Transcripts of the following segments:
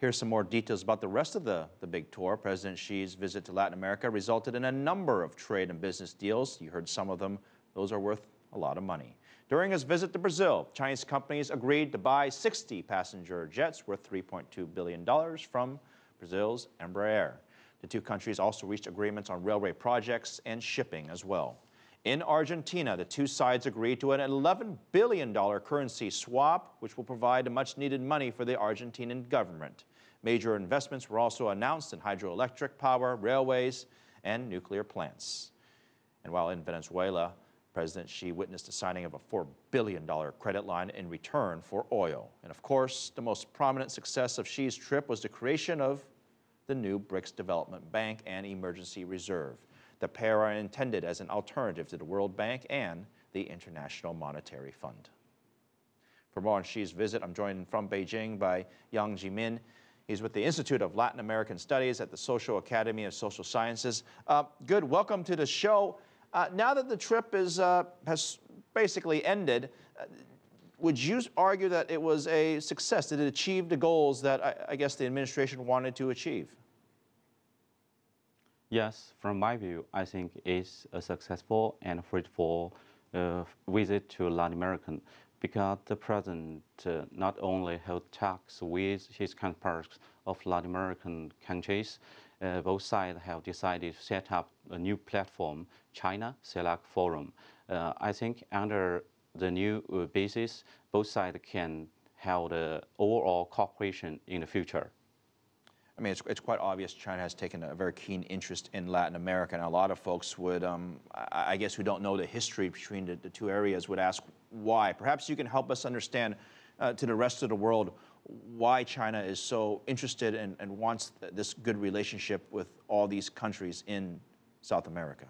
Here's some more details about the rest of the big tour. President Xi's visit to Latin America resulted in a number of trade and business deals. You heard some of them. Those are worth a lot of money. During his visit to Brazil, Chinese companies agreed to buy 60 passenger jets worth $3.2 billion from Brazil's Embraer. The two countries also reached agreements on railway projects and shipping as well. In Argentina, the two sides agreed to an $11 billion currency swap, which will provide much-needed money for the Argentinian government. Major investments were also announced in hydroelectric power, railways, and nuclear plants. And while in Venezuela, President Xi witnessed the signing of a $4 billion credit line in return for oil. And of course, the most prominent success of Xi's trip was the creation of the new BRICS Development Bank and Emergency Reserve. The pair are intended as an alternative to the World Bank and the International Monetary Fund. For more on Xi's visit, I'm joined from Beijing by young Zhimin. He's with the Institute of Latin American Studies at the Social Academy of Social Sciences. Good, welcome to the show. Now that the trip has basically ended, would you argue that it was a success? Did it achieve the goals that I guess the administration wanted to achieve? Yes, from my view, I think it's a successful and fruitful visit to Latin America, because the president not only held talks with his counterparts of Latin American countries, both sides have decided to set up a new platform, China-CELAC Forum. I think under the new basis, both sides can have the overall cooperation in the future. I mean, it's quite obvious China has taken a very keen interest in Latin America, and a lot of folks would, I guess, who don't know the history between the two areas would ask why. Perhaps you can help us understand to the rest of the world why China is so interested and wants this good relationship with all these countries in South America.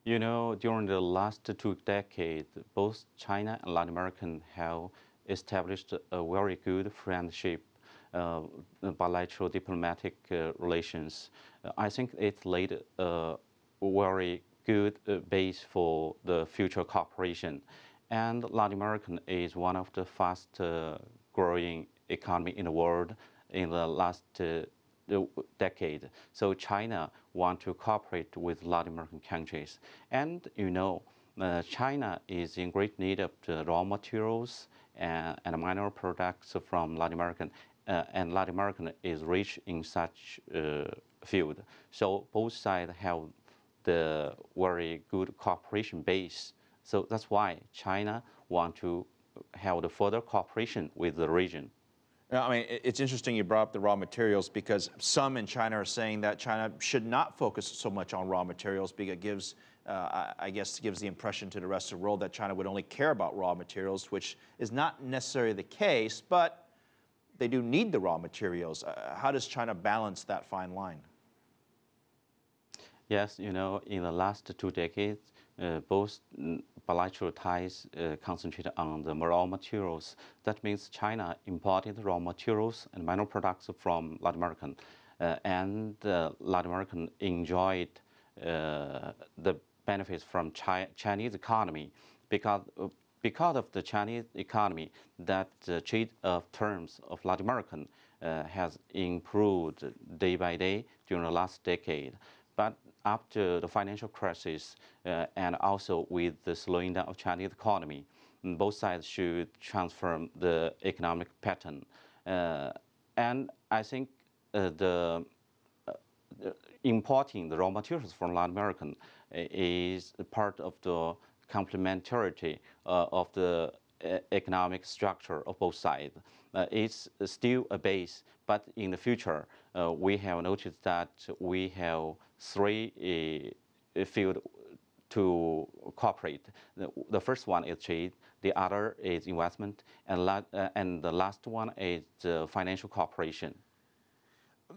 You know, during the last 2 decades, both China and Latin America have established a very good friendship, bilateral diplomatic relations. I think it laid a very good base for the future cooperation. And Latin America is one of the fast growing economy in the world in the last decade. So China wants to cooperate with Latin American countries. And you know, China is in great need of the raw materials and minor products from Latin America. And Latin America is rich in such field. So both sides have the very good cooperation base. So that's why China wants to have the further cooperation with the region. I mean, it's interesting you brought up the raw materials, because some in China are saying that China should not focus so much on raw materials, because it gives, I guess, gives the impression to the rest of the world that China would only care about raw materials, which is not necessarily the case, but they do need the raw materials. How does China balance that fine line? Yes, you know, in the last 2 decades, both bilateral ties concentrate on the raw materials. That means China imported raw materials and minor products from Latin America, and Latin America enjoyed the benefits from Chinese economy, because of the Chinese economy, that the trade of terms of Latin America has improved day by day during the last decade. But after the financial crisis and also with the slowing down of Chinese economy, both sides should transform the economic pattern. And I think importing the raw materials from Latin America is part of the complementarity of the economic structure of both sides. It's still a base, but in the future, we have noticed that we have 3 fields to cooperate. The first one is trade, the other is investment, and the last one is financial cooperation.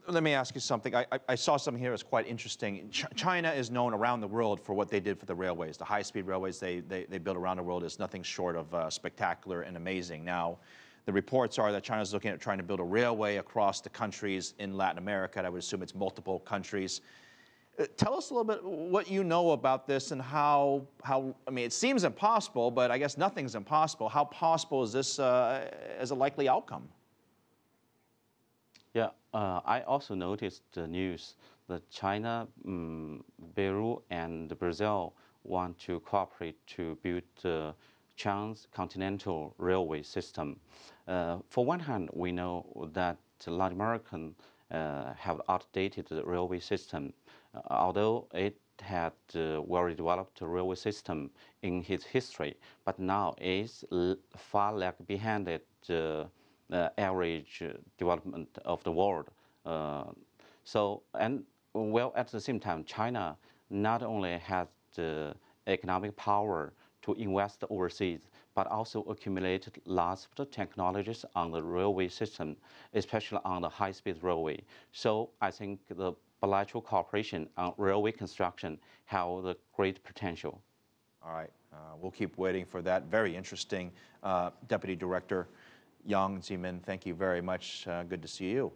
Let me ask you something. I saw something here that's quite interesting. China is known around the world for what they did for the railways. The high-speed railways they built around the world is nothing short of spectacular and amazing. Now, the reports are that China is looking at trying to build a railway across the countries in Latin America. And I would assume it's multiple countries. Tell us a little bit what you know about this and how I mean, it seems impossible, but I guess nothing's impossible. How possible is this as a likely outcome? Yeah, I also noticed the news that China, Peru, and Brazil want to cooperate to build the Continental railway system. For one hand, we know that Latin American have outdated railway system, although it had very developed railway system in its history, but now is far lag behind it. Average development of the world. And well, at the same time, China not only has the economic power to invest overseas, but also accumulated lots of the technologies on the railway system, especially on the high-speed railway. So I think the bilateral cooperation on railway construction have the great potential. All right, we'll keep waiting for that. Very interesting. Deputy Director Zhimin, thank you very much. Good to see you.